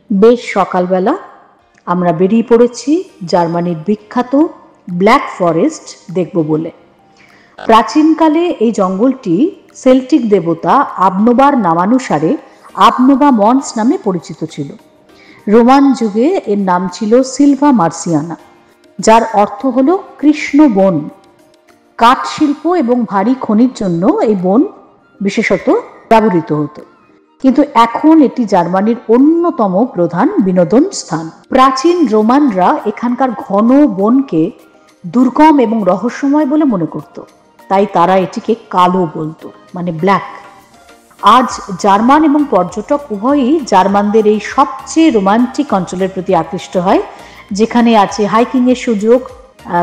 বেশ সকালবেলা আমরা বেরিয়ে পড়েছি জার্মানির বিখ্যাত ব্ল্যাক ফরেস্ট দেখব বলে। প্রাচীনকালে এই জঙ্গলটি সেল্টিক দেবতা আবনোবার নামানুসারে আবনোবা মন্স নামে পরিচিত ছিল। রোমান যুগে এর নাম ছিল সিলভা মার্সিয়ানা, যার অর্থ হল কৃষ্ণ বন। কাঠ শিল্প এবং ভারী খনির জন্য এই বন বিশেষত ব্যবহৃত হতো, কিন্তু এখন এটি জার্মানির অন্যতম প্রধান বিনোদন স্থান। প্রাচীন রোমানরা এখানকার ঘন বনকে দুর্গম এবং রহস্যময় বলে মনে করত, তাই তারা এটিকে কালো বলতো, মানে ব্ল্যাক। আজ জার্মান এবং পর্যটক উভয়ই জার্মানদের এই সবচেয়ে রোমান্টিক অঞ্চলের প্রতি আকৃষ্ট হয়, যেখানে আছে হাইকিংয়ের সুযোগ,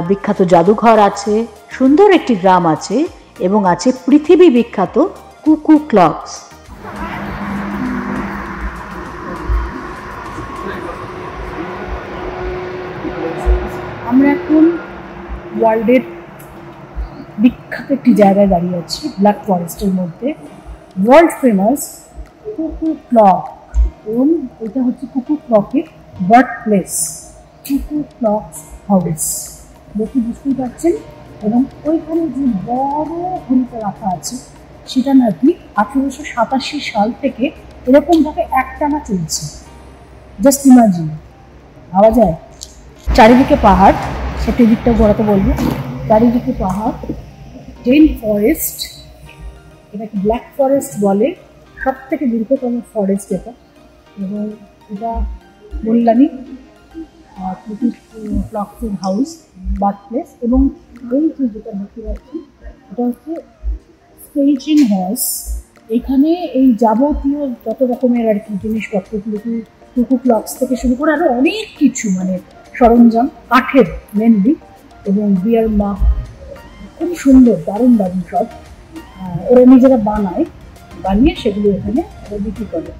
বিখ্যাত জাদুঘর আছে, সুন্দর একটি গ্রাম আছে এবং আছে পৃথিবী বিখ্যাত কুকু ক্লকস। আমরা এখন ওয়ার্ল্ডের বিখ্যাত একটি জায়গায় দাঁড়িয়ে আছি, ব্ল্যাক ফরেস্টের মধ্যে, ওয়ার্ল্ড ফেমাস কুকু ক্লক, এবং এটা হচ্ছে কুকু ক্লকের বার্থ প্লেস, কুকু ক্লকস হাউস। দেখে বুঝতেই পারছেন। এবং ওইখানে যে বড় ঘড়িটা রাখা আছে সেটা নাকি 1887 সাল থেকে এরকমভাবে একটানা চলছে। জাস্ট ইমাজিন, ভাবা যায়। চারিদিকে পাহাড়, সেটা দিকটা ঘোরাতে বলবো। চারিদিকে পাহাড়, ডেন ফরেস্ট, এটাকে ব্ল্যাক ফরেস্ট বলে, সব থেকে দীর্ঘতম ফরেস্ট এটা। এবং এটা বললামই কুকু ক্লকসের হাউস, বার্থ প্লেস। এবং এই যে যেটা দেখতে পাচ্ছি এটা হচ্ছে স্টেজিং হর্স। এখানে এই যাবতীয় যত রকমের আর কি জিনিসপত্র, কুকু ক্লকস থেকে শুরু করে আরও অনেক কিছু, মানে সরঞ্জাম, কাঠের মেনলি, এবং বিয়ার মাপ, খুব সুন্দর, দারুণ দারুণ সব ওরা নিজেরা বানিয়ে সেগুলো এখানে বিক্রি করে।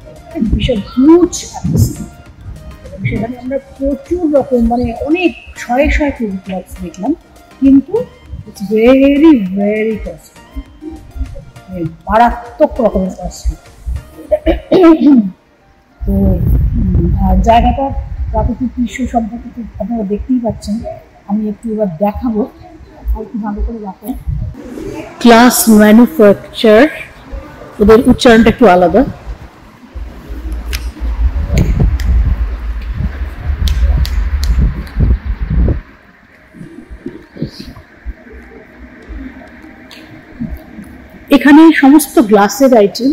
বিশাল হিউজ এবং সেখানে আমরা প্রচুর রকম, মানে অনেক শয়ে কুকু ক্লকস দেখলাম, কিন্তু ইটস ভেরি ভেরি কস্টলি, মারাত্মক রকমের কস্টলি। তো জায়গাটা প্রাকৃতিক দৃশ্য সম্পর্কে আপনারা দেখতেই পাচ্ছেন। আমি একটু এবার দেখাবো, আর একটু ভালো করে দেখেন। ক্লাস ম্যানুফ্যাকচার, ওদের উচ্চারণটা একটু আলাদা। এখানে সমস্ত গ্লাসের আইটেম,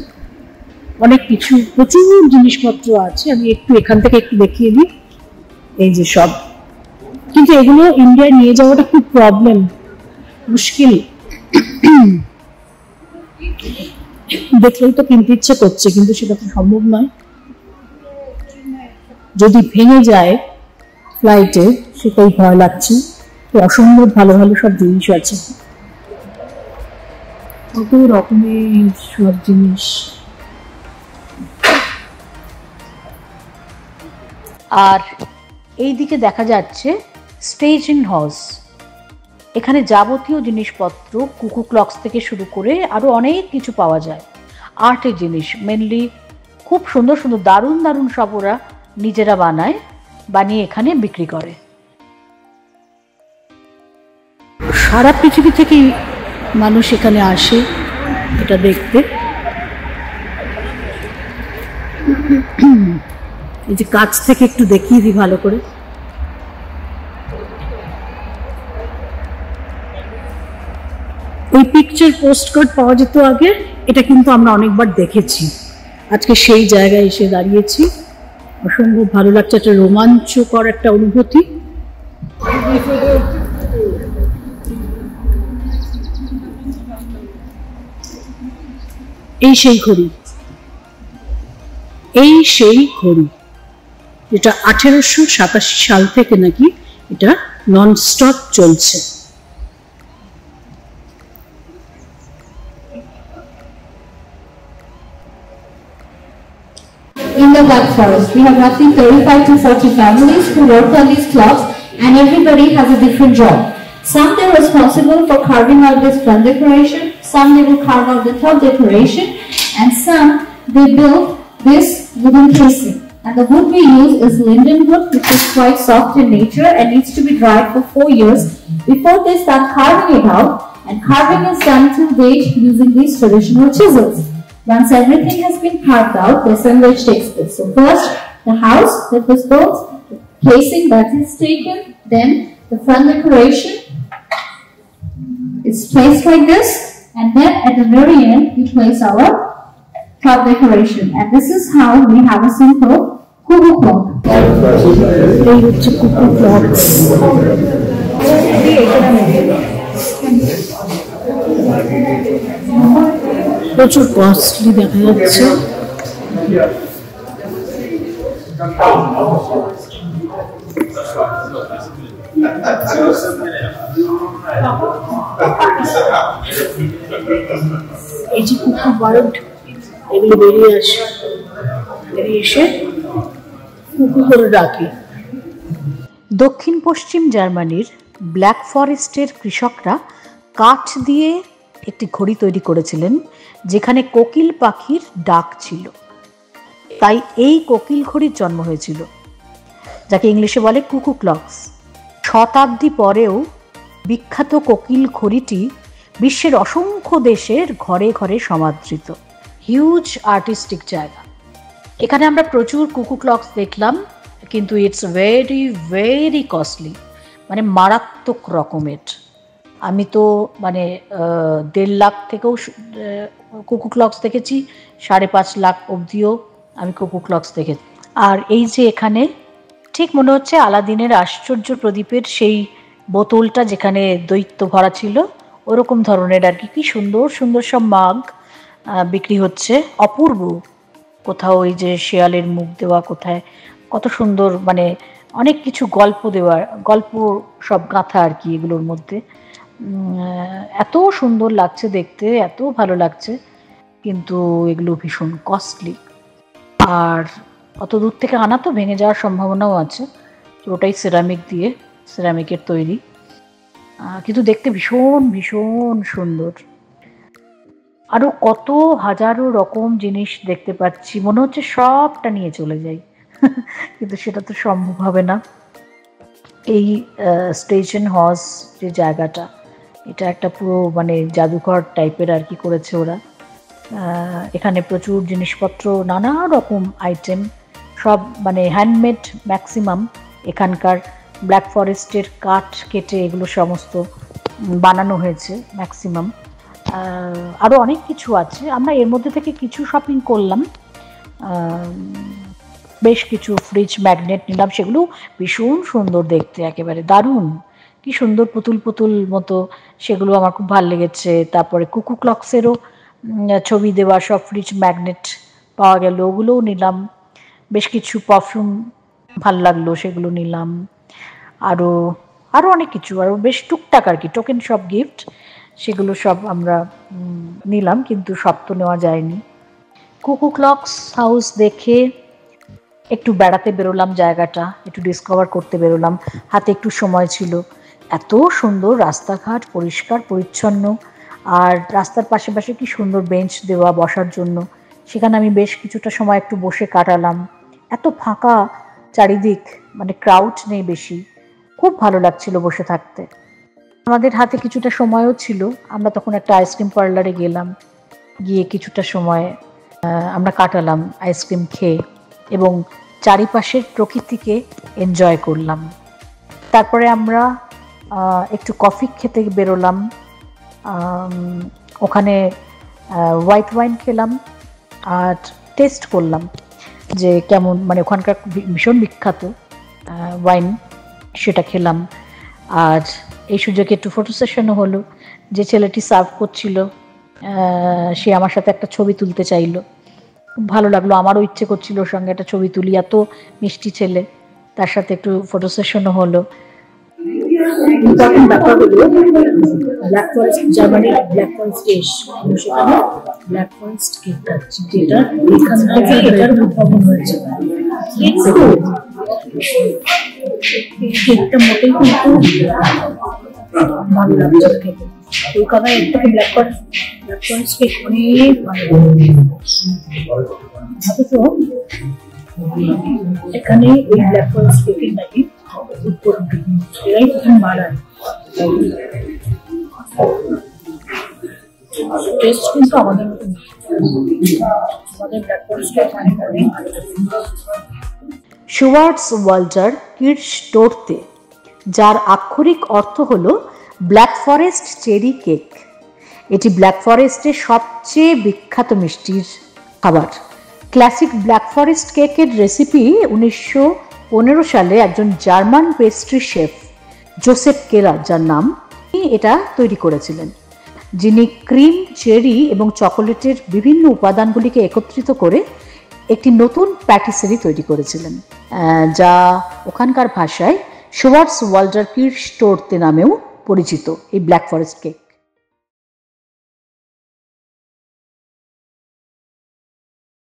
অনেক কিছু, প্রচুর জিনিসপত্র আছে। আমি এখান থেকে একটু দেখিয়ে দিই। এই যে সব, কিন্তু এগুলো ইন্ডিয়ায় নিয়ে যাওয়াটা খুব প্রবলেম, মুশকিল। দেখলেই তো কিনতে ইচ্ছে করছে, কিন্তু সেটা তো সম্ভব নয়। যদি ভেঙে যায় ফ্লাইটে, সেটাই ভয় লাগছে। তো অসম্ভব ভালো ভালো সব জিনিস আছে, কত রকমের সব জিনিস। আর এই দিকে দেখা যাচ্ছে স্টেজিং হাউস। এখানে যাবতীয় জিনিসপত্র, কুকু ক্লকস থেকে শুরু করে আরো অনেক কিছু পাওয়া যায়। আর্টের জিনিস মেনলি, খুব সুন্দর সুন্দর দারুণ দারুণ সব ওরা নিজেরা বানিয়ে এখানে বিক্রি করে। সারা পৃথিবী থেকে মানুষ এখানে আসে এটা দেখতে। এই যে কাছ থেকে একটু দেখিয়ে দিই ভালো করে। ওই পিকচার পোস্টকার্ড পাওয়া যেত আগে, এটা কিন্তু আমরা অনেকবার দেখেছি। আজকে সেই জায়গায় এসে দাঁড়িয়েছি, অসম্ভব ভালো লাগছে, একটা রোমাঞ্চকর একটা অনুভূতি। এই সেই ঘড়ি, যেটা 1887 সাল থেকে নাকি এটা ননস্টপ চলছে। In the Black Forest, we have roughly 35 to 40 families who work on these clocks, and everybody has a different job. Some they're responsible for carving out this front decoration, some they will carve out the top decoration, and some they build this wooden casing. And the wood we use is linden wood, which is quite soft in nature and needs to be dried for 4 years before they start carving it out. And carving is done till date using these traditional chisels. Once everything has been carved out, the assemblage takes place. So first, the house that was built, the casing that is taken, then the front decoration is placed like this, and then at the very end, we place our top decoration. And this is how we have a simple cuckoo clock. প্রচুর costly দেখা যাচ্ছে। এই যে কুকু bird এগুলো বেরিয়ে আসে, বেরিয়ে এসে কুকু করে ডাকে। দক্ষিণ পশ্চিম জার্মানির ব্ল্যাক ফরেস্টের কৃষকরা কাঠ দিয়ে একটি ঘড়ি তৈরি করেছিলেন যেখানে কোকিল পাখির ডাক ছিল, তাই এই কোকিল ঘড়ির জন্ম হয়েছিল, যাকে ইংলিশে বলে কুকু ক্লকস। শতাব্দী পরেও বিখ্যাত কোকিল ঘড়িটি বিশ্বের অসংখ্য দেশের ঘরে ঘরে সমাদৃত। হিউজ আর্টিস্টিক জায়গা। এখানে আমরা প্রচুর কুকু ক্লকস দেখলাম, কিন্তু ইটস ভেরি ভেরি কস্টলি, মানে মারাত্মক রকমের। আমি তো মানে 1.5 লাখ থেকেও কুকু ক্লকস দেখেছি, 5.5 লাখ অবধিও আমি কুকু ক্লকস দেখেছি। আর এই যে এখানে ঠিক মনে হচ্ছে আলাদিনের আশ্চর্য প্রদীপের সেই বোতলটা যেখানে দৈত্য ভরা ছিল, ওরকম ধরনের আর কি। কি সুন্দর সুন্দর সব মাগ বিক্রি হচ্ছে, অপূর্ব। কোথাও ওই যে শেয়ালের মুখ দেওয়া, কোথায় কত সুন্দর, মানে অনেক কিছু গল্প দেওয়া, গল্প সব গাঁথা আর কি এগুলোর মধ্যে। এত সুন্দর লাগছে দেখতে, এত ভালো লাগছে, কিন্তু এগুলো ভীষণ কস্টলি। আর অত দূর থেকে আনা তো ভেঙে যাওয়ার সম্ভাবনাও আছে। পুরোটাই সেরামিকের তৈরি, কিন্তু দেখতে ভীষণ ভীষণ সুন্দর। আরও কত হাজারো রকম জিনিস দেখতে পাচ্ছি, মনে হচ্ছে সবটা নিয়ে চলে যাই, কিন্তু সেটা তো সম্ভব হবে না। এই স্টেশন হাউস যে জায়গাটা, এটা একটা পুরো মানে জাদুঘর টাইপের আর কি করেছে ওরা। এখানে প্রচুর জিনিসপত্র, নানা রকম আইটেম, সব মানে হ্যান্ডমেড ম্যাক্সিমাম। এখানকার ব্ল্যাক ফরেস্টের কাঠ কেটে এগুলো সমস্ত বানানো হয়েছে ম্যাক্সিমাম। আরও অনেক কিছু আছে, আমরা এর মধ্যে থেকে কিছু শপিং করলাম। বেশ কিছু ফ্রিজ ম্যাগনেট নিলাম, সেগুলো ভীষণ সুন্দর দেখতে, একেবারে দারুণ, কি সুন্দর পুতুল পুতুল মতো, সেগুলো আমার খুব ভালো লেগেছে। তারপরে কুকু ক্লকসেরও ছবি দেওয়া সব ফ্রিজ ম্যাগনেট পাওয়া গেল, ওগুলোও নিলাম। বেশ কিছু পারফিউম ভাল লাগলো, সেগুলো নিলাম। আরও অনেক কিছু, আরও বেশ টুকটাক আর কি টোকেন সব গিফট, সেগুলো সব আমরা নিলাম, কিন্তু সব তো নেওয়া যায়নি। কুকু ক্লকস হাউস দেখে একটু বেড়াতে বেরোলাম, জায়গাটা একটু ডিসকভার করতে বেরোলাম, হাতে একটু সময় ছিল। এত সুন্দর রাস্তাঘাট, পরিষ্কার পরিচ্ছন্ন, আর রাস্তার পাশে পাশে কি সুন্দর বেঞ্চ দেওয়া বসার জন্য, সেখানে আমি বেশ কিছুটা সময় একটু বসে কাটালাম। এত ফাঁকা চারিদিক, মানে ক্রাউড নেই বেশি, খুব ভালো লাগছিল বসে থাকতে। আমাদের হাতে কিছুটা সময়ও ছিল, আমরা তখন একটা আইসক্রিম পার্লারে গেলাম, গিয়ে কিছুটা সময় আমরা কাটালাম আইসক্রিম খেয়ে, এবং চারিপাশের প্রকৃতিকে এনজয় করলাম। তারপরে আমরা একটু কফি খেতে বেরোলাম, ওখানে হোয়াইট ওয়াইন খেলাম আর টেস্ট করলাম যে কেমন, মানে ওখানকার ভীষণ বিখ্যাত ওয়াইন, সেটা খেলাম। আর এই সুযোগে একটু ফটো সেশনও হলো। যে ছেলেটি সার্ভ করছিল সে আমার সাথে একটা ছবি তুলতে চাইলো, খুব ভালো লাগলো, আমারও ইচ্ছে করছিল ওর সঙ্গে একটা ছবি তুলি, এত মিষ্টি ছেলে, তার সাথে একটু ফটো সেশনও হলো। ব্যাপার হলো ব্ল্যাক ফরেস্ট, জার্মানির ব্ল্যাক ফরেস্ট দেশ, সেখানে ব্ল্যাক ফরেস্ট কেক খাচ্ছি, যেটা এখান থেকে এটার উদ্ভাবন হয়েছে। কেকটা মোটেই কিন্তু ভালো লাগছে খেতে, কলকাতায় একটা ব্ল্যাক ফরেস্ট কেক অনেক ভালো, অথচ এখানে এই ব্ল্যাক ফরেস্ট কেকের নাকি উৎপত্তি, এরাই প্রথম বানায়। টেস্ট কিন্তু আমাদের মতো, আমাদের ব্ল্যাক ফরেস্ট কেক অনেক অনেক ভালো। শুভার্টস-ওয়াল্টার কির্শটোর্তে, যার আক্ষরিক অর্থ হল ব্ল্যাক ফরেস্ট চেরি কেক। এটি ব্ল্যাক ফরেস্টের সবচেয়ে বিখ্যাত মিষ্টির খাবার। ক্লাসিক ব্ল্যাক ফরেস্ট কেকের রেসিপি 1915 সালে একজন জার্মান পেস্ট্রি শেফ জোসেফ কেলার, যার নাম, এটা তৈরি করেছিলেন, যিনি ক্রিম, চেরি এবং চকোলেটের বিভিন্ন উপাদানগুলিকে একত্রিত করে একটি নতুন প্যাটিসারি তৈরি করেছিলেন, যা ওখানকার ভাষায় শুভার্টস-ওয়াল্টার কির্শটোর্তে নামেও পরিচিত, এই ব্ল্যাক ফরেস্ট কেক।